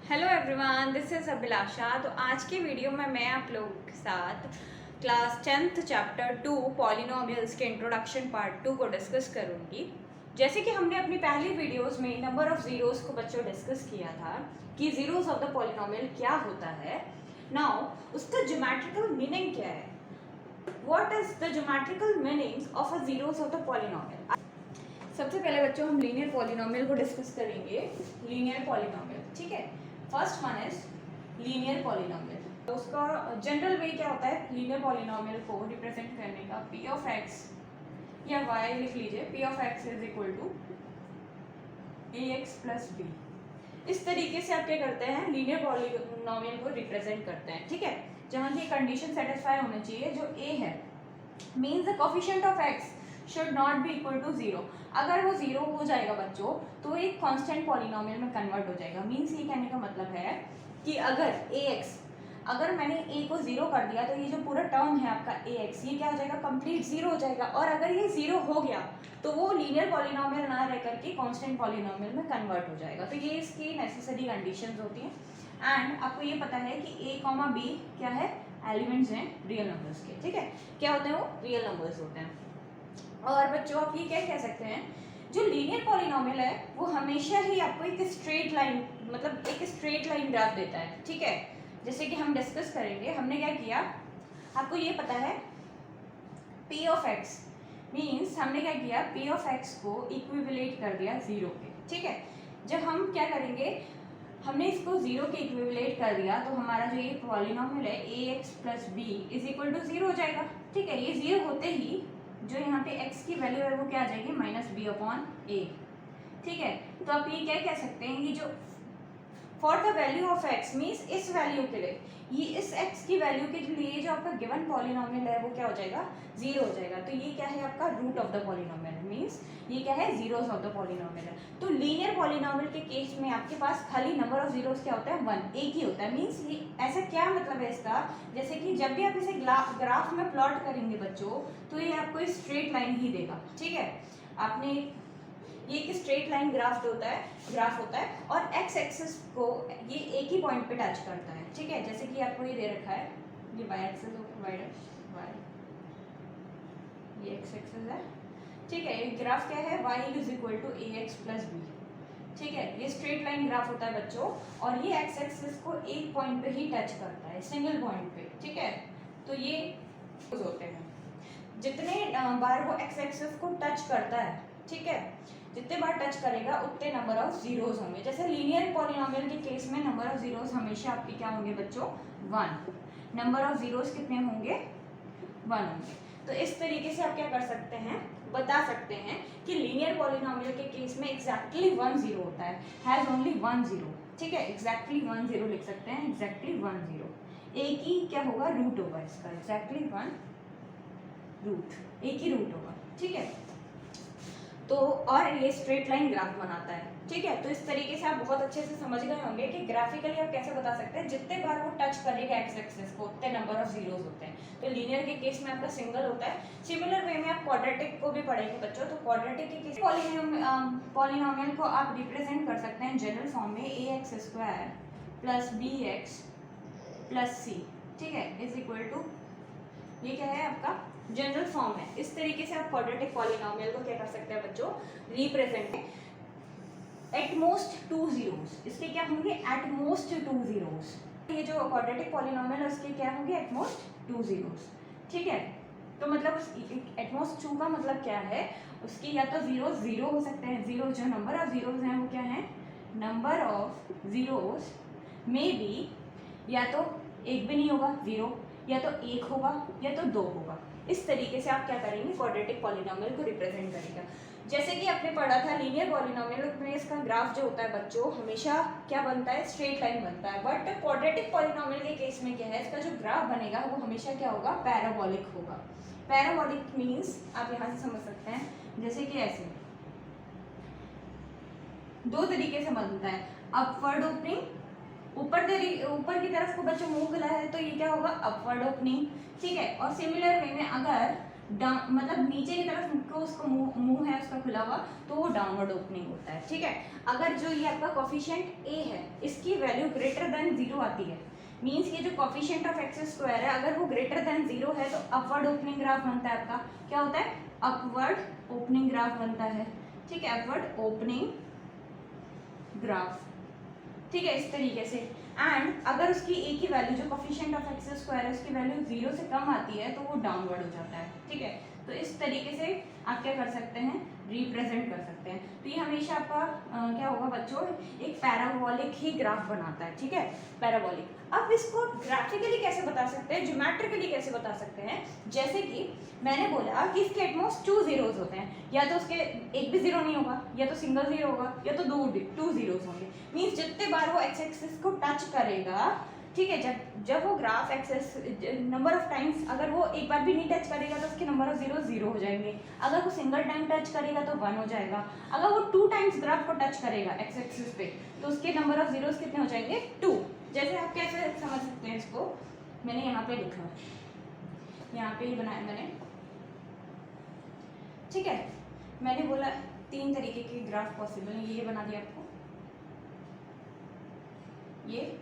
Hello everyone, this is अभिलाषा। तो आज के वीडियो में मैं आप लोगों के साथ क्लास 10th चैप्टर 2 पॉलिनोमियल्स के इंट्रोडक्शन पार्ट 2 को डिस्कस करूंगी। जैसे कि हमने अपनी पहली वीडियोस में नंबर ऑफ ज़ीरोज़ को बच्चों डिस्कस किया था कि ज़ीरोज़ ऑफ द पॉलिनोमियल क्या होता है। नाउ उसका ज्योमेट्रिकल मीनिंग क्या है, what is the geometrical meaning of a zeros of the polynomial. सबसे पहले बच्चों हम लीनियर पॉलिनोमियल को डिस्कस करेंगे। लीनियर पॉलिनोमियल, ठीक है। First one is linear polynomial. तो उसका जनरल वे क्या होता है लीनियर पॉलिनोमियल को रिप्रेजेंट करने का, पी ऑफ एक्स या वाई लिख लीजिए, p of x is equal to a x plus b. इस तरीके से आप क्या करते हैं, लीनियर पॉलिनोमियल को रिप्रेजेंट करते हैं, ठीक है। जहाँ की कंडीशन सेटिस्फाई होनी चाहिए, जो ए है means the coefficient of x should not be equal to zero. अगर वो जीरो हो जाएगा बच्चों तो एक कांस्टेंट पॉलिनोमियल में कन्वर्ट हो जाएगा। मीन्स ये कहने का मतलब है कि अगर ए एक्स, अगर मैंने ए को जीरो कर दिया तो ये जो पूरा टर्म है आपका ए एक्स, ये क्या हो जाएगा, कंप्लीट जीरो हो जाएगा। और अगर ये जीरो हो गया तो वो लीनियर पॉलिनोमियल ना रह करके कांस्टेंट पॉलिनोमियल में कन्वर्ट हो जाएगा। तो ये इसकी नेसेसरी कंडीशंस होती हैं। एंड आपको ये पता है कि ए कॉमा बी क्या है, एलिमेंट्स हैं रियल नंबर्स के, ठीक है। क्या होते हैं वो, रियल नंबर्स होते हैं। और बच्चों आप ये क्या कह सकते हैं, जो लीनियर पॉलिनोमियल है वो हमेशा ही आपको एक स्ट्रेट लाइन, मतलब एक स्ट्रेट लाइन ग्राफ देता है, ठीक है। जैसे कि हम डिस्कस करेंगे, हमने क्या किया, आपको ये पता है p ऑफ x मीन्स हमने क्या किया, p ऑफ x को इक्विवेलेट कर दिया जीरो पे, ठीक है। जब हम क्या करेंगे, हमने इसको जीरो के इक्विवेलेट कर दिया तो हमारा जो ये पॉलिनोमियल है a x plus b is equal to zero हो जाएगा, ठीक है। ये जीरो होते ही जो यहाँ पे x की वैल्यू है वो क्या आ जाएगी, माइनस बी अपॉन ए, ठीक है। तो आप ये क्या कह सकते हैं कि जो for the value of x means इस वैल्यू के लिए, ये इस x की वैल्यू के लिए जो आपका गिवन पॉलिनोमियल है वो क्या हो जाएगा, जीरो हो जाएगा। तो ये क्या है आपका root of the polynomial, means ये क्या है, जीरोस ऑफ द पॉलिनोमियल है। तो लीनियर पॉलिनोमियल के केस में आपके पास खाली नंबर ऑफ जीरोस क्या होता है, वन, एक ही होता है। मीन्स ये ऐसा क्या मतलब है इसका, जैसे कि जब भी आप इसे ग्राफ में प्लॉट करेंगे बच्चों तो ये आपको स्ट्रेट लाइन ही देगा, ठीक है। आपने ये एक स्ट्रेट लाइन ग्राफ होता है और एक्स एक्सिस को ये एक ही पॉइंट पे टच करता है, ठीक है। जैसे कि आपको ये दे रखा है, ये वाई एक्सिस वाई, ये एक्स एक्सिस है, ठीक है। ये ग्राफ क्या है, y is equal to a x plus b, ठीक है। ये स्ट्रेट लाइन ग्राफ होता है बच्चों और ये एक्स एक्सिस को एक पॉइंट पे ही टच करता है, सिंगल पॉइंट पे, ठीक है। तो ये होते हैं, जितने बार वो एक्स एक्सिस को टच करता है, ठीक है, जितने बार टच करेगा उतने नंबर ऑफ जीरोस होंगे। जैसे लीनियर पॉलिनोमियल के केस में नंबर ऑफ जीरोस हमेशा आपके क्या होंगे बच्चों, वन। नंबर ऑफ जीरोस कितने होंगे, वन होंगे। तो इस तरीके से आप क्या कर सकते हैं, बता सकते हैं कि लीनियर पॉलिनोमियल के केस में एग्जैक्टली वन जीरो होता है, हैज ओनली वन जीरो, ठीक है। एग्जैक्टली वन जीरो लिख सकते हैं, एग्जैक्टली वन जीरो। एक ही क्या होगा, रूट होगा इसका, एग्जैक्टली वन रूट, एक ही रूट होगा, ठीक है। तो और ये स्ट्रेट लाइन ग्राफ बनाता है, ठीक है। तो इस तरीके से आप बहुत अच्छे से समझ गए होंगे कि ग्राफिकली आप कैसे बता सकते हैं, जितने बार वो टच करेगा एक्स एक्सिस को उतने नंबर ऑफ जीरोस होते हैं। तो लीनियर के केस में आपका सिंगल होता है। सिमिलर वे में आप क्वाड्रेटिक को भी पढ़ेंगे बच्चों। तो क्वाड्रेटिक के केस पॉलिनोमियल को आप रिप्रेजेंट कर सकते हैं जनरल फॉर्म में a x square plus b x plus c, ठीक है, इज इक्वल टू, ये क्या है आपका जनरल फॉर्म है। इस तरीके से आप क्वाड्रेटिक पॉलिनोमियल को क्या कर सकते हैं बच्चों, represent. At most two zeros, इसके क्या होंगे, एट मोस्ट टू जीरोस। ये जो क्वाड्रेटिक पॉलिनोमियल है उसके क्या होंगे, एट मोस्ट टू जीरोस, ठीक है। तो मतलब एट मोस्ट टू का मतलब क्या है, उसकी या तो जीरो जीरो हो सकते हैं, जीरो जो नंबर ऑफ जीरोस हैं वो क्या है, नंबर ऑफ जीरोस में भी या तो एक भी नहीं होगा जीरो, या तो एक होगा या तो दो होगा। इस तरीके से आप क्या करेंगे, क्वाड्रेटिक पॉलिनोमियल को रिप्रेजेंट करेगा। जैसे कि आपने पढ़ा था लीनियर पॉलिनोमियल में इसका ग्राफ जो होता है बच्चों हमेशा क्या बनता है, स्ट्रेट लाइन बनता है। बट क्वाड्रेटिक पॉलिनोमियल के केस में क्या है, इसका जो ग्राफ बनेगा वो हमेशा क्या होगा, पैराबोलिक होगा। पैराबोलिक मीन्स आप यहाँ से समझ सकते हैं, जैसे कि ऐसे दो तरीके से बनता है, अपवर्ड ओपनिंग, ऊपर की तरफ को बच्चों मुंह खुला है तो ये क्या होगा, अपवर्ड ओपनिंग, ठीक है। और सिमिलर वे में अगर मतलब नीचे की तरफ को उसका मुंह है उसका खुला हुआ, तो वो डाउनवर्ड ओपनिंग होता है, ठीक है। अगर जो ये आपका कोफिशिएंट ए है इसकी वैल्यू ग्रेटर देन 0 आती है, मीन्स ये जो कोफिशिएंट ऑफ एक्स स्क्वायर है अगर वो ग्रेटर देन 0 है तो अपवर्ड ओपनिंग ग्राफ बनता है आपका। क्या होता है? अपवर्ड ओपनिंग ग्राफ बनता है, ठीक है, अपवर्ड ओपनिंग ग्राफ, ठीक है, इस तरीके से। एंड अगर उसकी ए की वैल्यू जो कोफिशिएंट ऑफ एक्स स्क्वायर है उसकी वैल्यू 0 से कम आती है तो वो डाउनवर्ड हो जाता है, ठीक है। तो इस तरीके से आप क्या कर सकते हैं, रिप्रेजेंट कर सकते हैं। तो ये हमेशा आपका क्या होगा बच्चों, एक पैराबोलिक ही ग्राफ बनाता है, ठीक है, पैराबोलिक। अब इसको ग्राफिकली कैसे बता सकते हैं, ज्योमेट्रिकली कैसे बता सकते हैं? जैसे कि मैंने बोला कि इसके एटमोस्ट 2 जीरोज होते हैं, या तो उसके एक भी जीरो नहीं होगा, या तो सिंगल जीरो होगा, या तो टू जीरोज होंगे। मीन्स जितने बार वो एक्स एक्सिस को टच करेगा, ठीक है, जब वो graph axes number of times अगर वो एक बार भी नहीं टच करेगा तो उसके नंबर ऑफ जीरो 0 हो जाएंगे। अगर वो सिंगल टाइम टच करेगा तो 1 हो जाएगा। अगर वो 2 टाइम्स ग्राफ को टच करेगा एक्स एक्सिस पे तो उसके नंबर ऑफ जीरोस कितने हो जाएंगे? 2। जैसे आप कैसे समझ सकते हैं इसको, मैंने यहाँ पे लिखा, यहाँ पे ही बनाया मैंने, ठीक है। मैंने बोला 3 तरीके के ग्राफ पॉसिबल है, ये बना दिया आपको। ये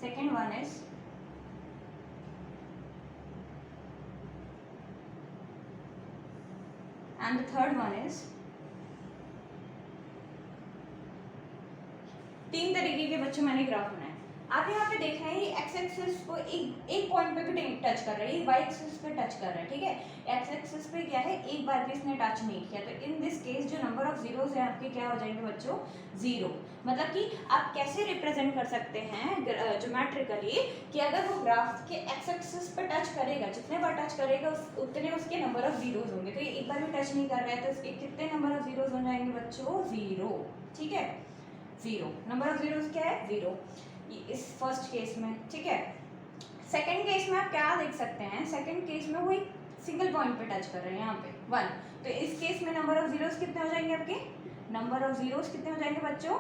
second one is and the third one is, 3 तरीके के बच्चों मैंने ग्राफ बनाए। आप यहाँ पे देख रहे हैं ये एक्स एक्सिस को एक पॉइंट पे भी टच कर रहा है, ये वाई एक्सिस पे टच कर रहा है, ठीक है। एक्स एक्सिस पे क्या है, एक बार भी इसने टच नहीं किया, तो इन दिस केस जो नंबर ऑफ जीरोस है आपके क्या हो जाएंगे बच्चों? 0। मतलब कि आप कैसे रिप्रेजेंट कर सकते हैं ज्योमेट्रिकली कि अगर वो ग्राफ के एक्स एक्सिस पे टच करेगा, जितने बार टच करेगा उतने उसके नंबर ऑफ जीरोस होंगे। तो ये एक बार भी टच नहीं कर रहा है तो इसके कितने नंबर ऑफ जीरोस हो जाएंगे बच्चों? 0, ठीक है, 0। नंबर ऑफ जीरोस क्या है? 0 इस फर्स्ट केस में, ठीक है। सेकंड केस में आप क्या देख सकते हैं, सेकंड केस में वो एक सिंगल पॉइंट पे टच कर रहे हैं, यहाँ पे 1। तो इस केस में नंबर ऑफ जीरोस कितने हो जाएंगे आपके? नंबर ऑफ जीरोस कितने हो जाएंगे बच्चों?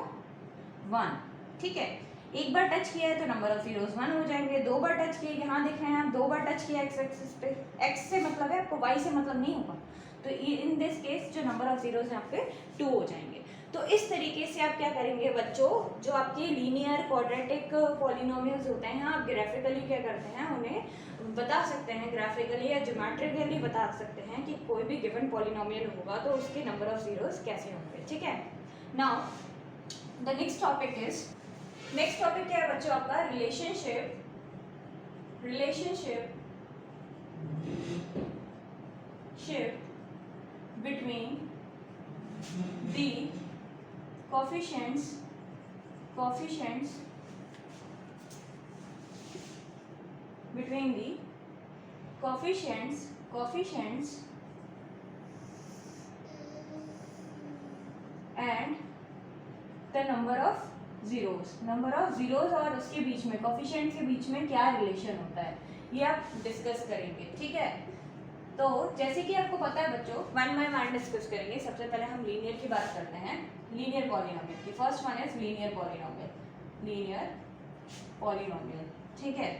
1, ठीक है। एक बार टच किया है तो नंबर ऑफ जीरोस 1 हो जाएंगे। 2 बार टच किए, यहाँ देख रहे हैं आप 2 बार टच किया एक्स एक्सिस पे, एक्स से मतलब है आपको, वाई से मतलब नहीं होगा। तो इन दिस केस जो नंबर ऑफ जीरोस है आपके 2 हो जाएंगे। तो इस तरीके से आप क्या करेंगे बच्चों, जो आपके लीनियर क्वाड्रेटिक पॉलिनोमियल्स होते हैं आप ग्राफिकली क्या करते हैं, उन्हें बता सकते हैं ग्राफिकली या ज्योमेट्रिकली बता सकते हैं कि कोई भी गिवन पॉलिनोमियल होगा तो उसके नंबर ऑफ जीरोस कैसे होंगे, ठीक है। नाउ द नेक्स्ट टॉपिक क्या है बच्चों आपका? Relationship between the coefficients between the coefficients and the number of zeros और उसके बीच में coefficient के बीच में क्या रिलेशन होता है ये आप डिस्कस करेंगे, ठीक है। तो जैसे कि आपको पता है बच्चों, वन बाय वन डिस्कस करेंगे। सबसे पहले हम लीनियर की बात करते हैं, लीनियर पॉलिनोमियल की। First one is linear polynomial, ठीक है।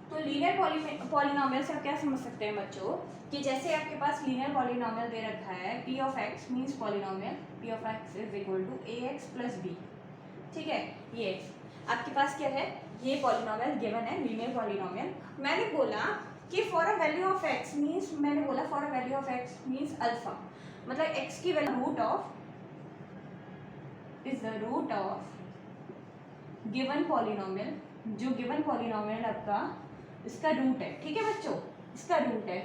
तो लीनियर पॉलिनोमियल से आप क्या समझ सकते हैं बच्चों कि जैसे आपके पास लीनियर पॉलिनोमियल दे रखा है, p of x means polynomial p of x is equal to ax plus b, ठीक है। ये आपके पास क्या है, ये पॉलिनोमियल गिवन है, लीनियर पॉलिनोमियल। मैंने बोला कि for a value of x means, मैंने बोला for a value of x means alpha, मतलब x की value root of is the root of given polynomial, जो गिवन पॉलिनोमियल आपका इसका रूट है, ठीक है बच्चों, इसका रूट है।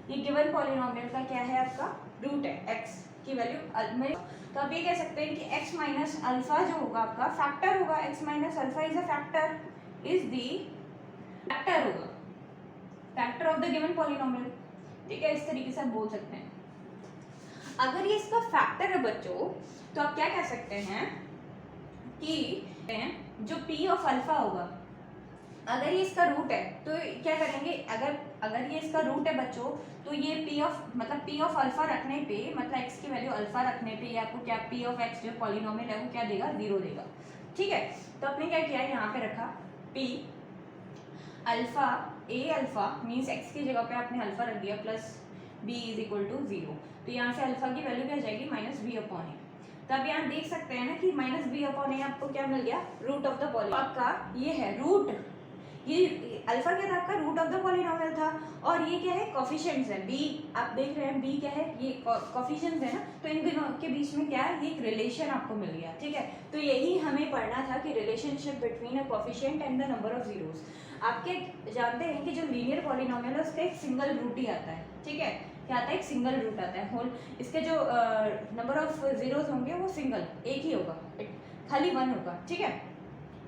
ये गिवन पॉलिनोमियल का क्या है आपका? रूट है, x की वैल्यू। तो आप ये कह सकते हैं कि x माइनस अल्फा जो होगा आपका फैक्टर होगा, x minus alpha is a factor, is the factor होगा, factor of the given polynomial, ठीक है। इस तरीके से आप बोल सकते हैं। अगर ये इसका फैक्टर है बच्चों तो आप क्या कह सकते हैं कि जो p ऑफ अल्फा होगा, अगर ये इसका रूट है तो क्या करेंगे, अगर ये इसका रूट है बच्चों तो ये p ऑफ अल्फा रखने पे, मतलब x की वैल्यू अल्फा रखने पे ये आपको क्या p ऑफ x जो पॉलिनोमियल है वो क्या देगा? 0 देगा, ठीक है। तो आपने क्या किया, यहाँ पे रखा p। Alpha a alpha means x की जगह पे आपने अल्फा रख दिया plus b is equal to 0, तो यहाँ से अल्फा की वैल्यू क्या आ जाएगी माइनस बी अपॉन ए। तो अब यहाँ देख सकते हैं ना कि माइनस बी अपॉन ए आपको क्या मिल गया, रूट ऑफ द पॉलिनॉमियल। आपका ये है रूट, ये अल्फा क्या था आपका, रूट ऑफ द पॉलिनॉमियल था, और ये क्या है कोफिशिएंट्स है, बी आप देख रहे हैं बी क्या है, ये कोफिशिएंट्स है ना, तो इन दोनों के बीच में क्या है, ये एक रिलेशन आपको मिल गया, ठीक है। तो यही हमें पढ़ना था कि relationship between a coefficient and the number of zeros. आपके जानते हैं कि जो लीनियर पॉलिनॉमियल है उसका एक सिंगल रूट ही आता है, ठीक है, क्या आता है, एक सिंगल रूट आता है, होल इसके जो नंबर ऑफ जीरोस होंगे वो सिंगल एक ही होगा, खाली 1 होगा, ठीक है।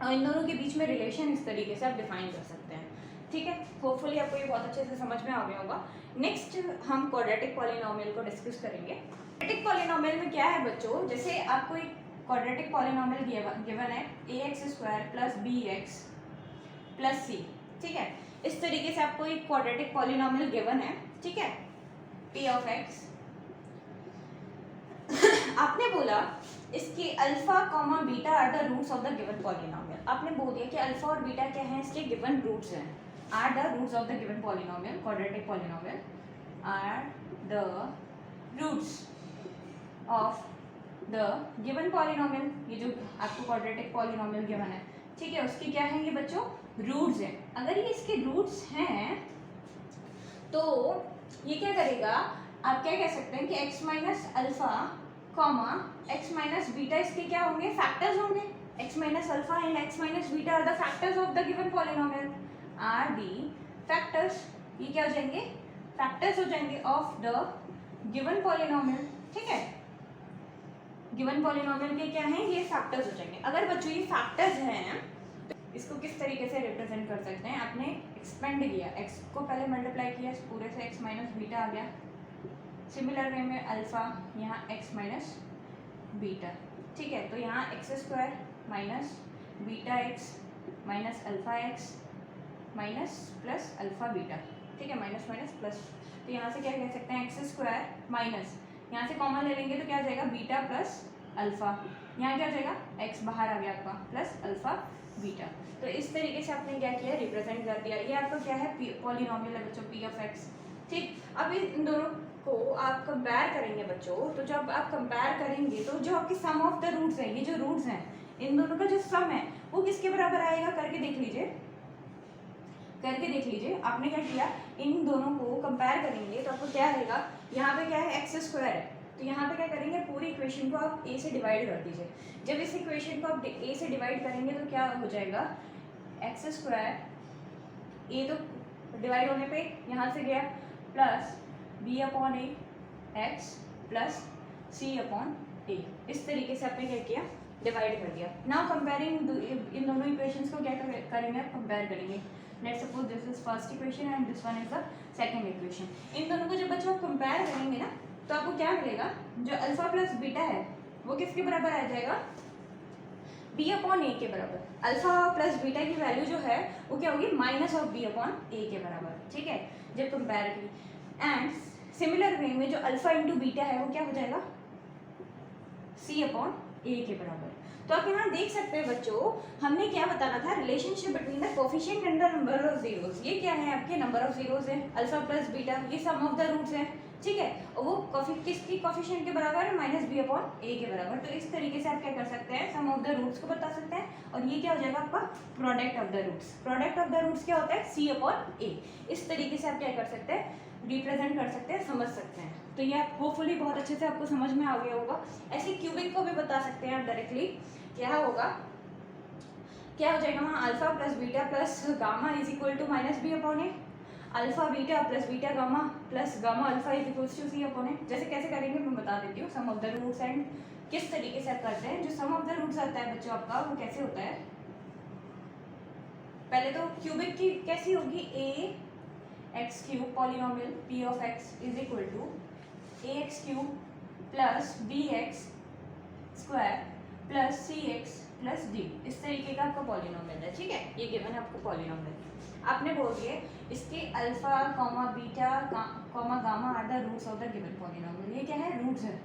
और इन दोनों के बीच में रिलेशन इस तरीके से आप डिफाइन कर सकते हैं, ठीक है। होपफुली आपको ये बहुत अच्छे से समझ में आ गया होगा। नेक्स्ट हम क्वाड्रेटिक पॉलिनॉमियल को डिस्कस करेंगे। क्वाड्रेटिक पॉलिनॉमियल में क्या है बच्चों, जैसे आपको एक क्वाड्रेटिक पॉलिनॉमियल गिवन है ax² plus bx plus c, ठीक है। इस तरीके से आपको एक क्वाड्रेटिक पॉलिनॉमियल गिवन है, ठीक है, p ऑफ x। आपने बोला इसके alpha comma beta are the roots of the given polynomial. आपने बोल दिया कि अल्फा और बीटा क्या है, इसके गिवन रूट्स हैं, are the roots of the given polynomial, quadratic polynomial are the roots of the given polynomial. ये जो आपको क्वाड्रेटिक पॉलिनॉमियल गिवन है, ठीक है, उसके क्या है ये बच्चों, रूट्स हैं। अगर ये इसके रूट्स हैं तो ये क्या करेगा, आप क्या कह सकते हैं कि x minus alpha comma x minus beta इसके क्या होंगे, फैक्टर्स होंगे। x minus alpha and x minus beta are the factors of the given polynomial, are the factors. ये क्या हो जाएंगे, फैक्टर्स हो जाएंगे ऑफ द गिवन पॉलिनॉमियल, ठीक है। गिवन पॉलिनॉमियल के क्या हैं, ये फैक्टर्स हो जाएंगे। अगर बच्चों ये फैक्टर्स हैं तो इसको किस तरीके से रिप्रेजेंट कर सकते हैं, आपने एक्सपेंड किया, x को पहले मल्टीप्लाई किया पूरे से, x माइनस बीटा आ गया। सिमिलर वे में अल्फा यहाँ x माइनस बीटा, ठीक है, तो यहाँ x² minus beta x minus alpha x minus plus alpha beta, ठीक है, माइनस माइनस प्लस। तो यहाँ से क्या कह सकते हैं, x² माइनस, यहाँ से कॉमन ले लेंगे तो क्या आ जाएगा, बीटा प्लस अल्फा, यहाँ क्या आ जाएगा, x बाहर आ गया आपका, प्लस अल्फा बीटा। तो इस तरीके से आपने क्या किया, रिप्रेजेंट कर दिया। ये आपका क्या है, पॉलिनॉमियल है बच्चों, p ऑफ x, ठीक। अब इन दोनों को आप कंपेयर करेंगे बच्चों, तो जब आप कंपेयर करेंगे तो जो आपकी सम ऑफ द रूट्स हैं, ये जो रूट्स हैं इन दोनों का जो सम है वो किसके बराबर आएगा, करके देख लीजिए, करके देख लीजिए। आपने क्या किया, इन दोनों को कंपेयर करेंगे तो आपको क्या आएगा, यहाँ पे क्या है, x² है, तो यहाँ पे क्या करेंगे, पूरी इक्वेशन को आप a से डिवाइड कर दीजिए। जब इस इक्वेशन को आप a से डिवाइड करेंगे तो क्या हो जाएगा, x² a तो डिवाइड होने पे यहाँ से गया, plus b upon A x plus c upon a। इस तरीके से आपने क्या किया, डिवाइड कर दिया। नाउ कंपेयरिंग इन दोनों इक्वेशंस को क्या करेंगे, आप कंपेयर करेंगे। Let's suppose this is first equation and this one is the second equation. इन दोनों को जब बच्चों आप कंपेयर करेंगे ना तो आपको क्या मिलेगा, जो अल्फा प्लस बीटा है वो किसके बराबर आ जाएगा, b अपॉन ए के बराबर। अल्फा प्लस बीटा की वैल्यू जो है वो क्या होगी, माइनस ऑफ b अपॉन ए के बराबर, ठीक है, जब कंपेयर की। एंड सिमिलर वे में जो अल्फा इंटू बीटा है वो क्या हो जाएगा, c अपॉन ए के बराबर। तो आप यहाँ देख सकते हैं बच्चों, हमने क्या बताना था, relationship between the coefficient and the number of zeros. ये क्या है, आपके नंबर ऑफ जीरोस है, अल्फा प्लस बीटा, ये सम ऑफ द रूट्स है, ठीक है, और वो किसकी कोफिशिएंट के बराबर है, माइनस बी अपॉन ए के बराबर। तो इस तरीके से आप क्या कर सकते हैं, सम ऑफ द रूट्स को बता सकते हैं, और ये क्या हो जाएगा आपका product of the roots. Product of the roots क्या होता है, सी अपॉन ए। इस तरीके से आप क्या कर सकते हैं, रिप्रेजेंट कर सकते हैं, समझ सकते हैं। तो ये आप होपफुली बहुत अच्छे से आपको समझ में आ गया होगा। ऐसे क्यूबिक को भी बता सकते हैं आप डायरेक्टली, क्या होगा, क्या हो जाएगा, वहाँ alpha plus beta plus gamma is equal to minus b upon a, alpha beta plus beta gamma plus gamma alpha is equal to c upon a. जैसे कैसे करेंगे मैं बता देती हूँ, sum of the roots and किस तरीके से आप करते हैं। जो सम ऑफ द रूट्स आता है बच्चों आपका, वो कैसे होता है, पहले तो क्यूबिक की कैसी होगी, a x cube polynomial p of x is equal to a x cube plus b x square plus c x plus d. इस तरीके का आपका पॉलिनॉमियल है, ठीक है, ये गिवन है आपको पॉलिनॉमियल। आपने बोल दिए इसके alpha comma beta comma gamma are the roots of the given polynomial. ये क्या है, रूट्स है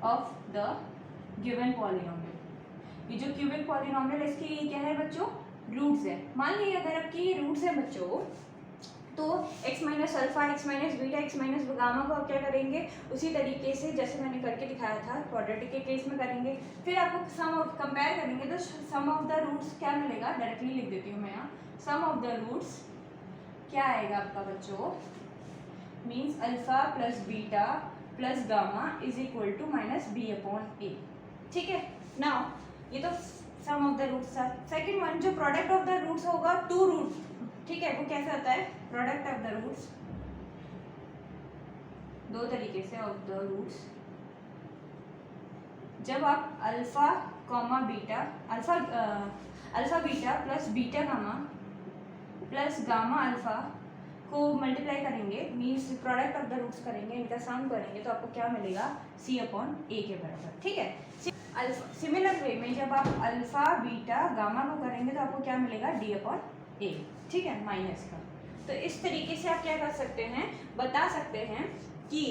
ऑफ द गिवन पॉलिनॉमियल। ये जो क्यूबिक पॉलिनॉमियल है इसके ये क्या है बच्चों, रूट्स है। मान लीजिए अगर आपकी ये रूट्स है बच्चों, तो x minus alpha, x minus beta, x minus gamma को आप क्या करेंगे, उसी तरीके से जैसे मैंने करके दिखाया था क्वाड्रेटिक के केस में करेंगे। फिर आपको सम ऑफ कंपेयर करेंगे तो सम ऑफ द रूट्स क्या मिलेगा, डायरेक्टली लिख देती हूँ मैं यहाँ। सम ऑफ द रूट्स क्या आएगा आपका बच्चों, means alpha plus beta plus gamma is equal to minus b upon a. ठीक है, नाउ ये तो सम ऑफ द रूट्स था। सेकेंड वन, जो प्रोडक्ट ऑफ द रूट्स होगा टू रूट्स, ठीक है, वो कैसे होता है, प्रोडक्ट ऑफ द रूट्स दो तरीके से ऑफ द रूट्स, जब आप alpha comma beta, alpha beta plus beta gamma plus gamma alpha को मल्टीप्लाई करेंगे, means product of the roots करेंगे, इनका सम करेंगे तो आपको क्या मिलेगा, सी अपॉन ए के बराबर। ठीक है, सिमिलर वे में जब आप अल्फा बीटा गामा को करेंगे तो आपको क्या मिलेगा, डी अपॉन ए। ठीक है, माइनस का। तो इस तरीके से आप क्या कर सकते हैं, बता सकते हैं कि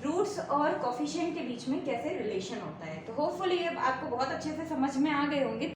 रूट्स और कोफिशिएंट के बीच में कैसे रिलेशन होता है। तो होपफुली ये आपको बहुत अच्छे से समझ में आ गए होंगे।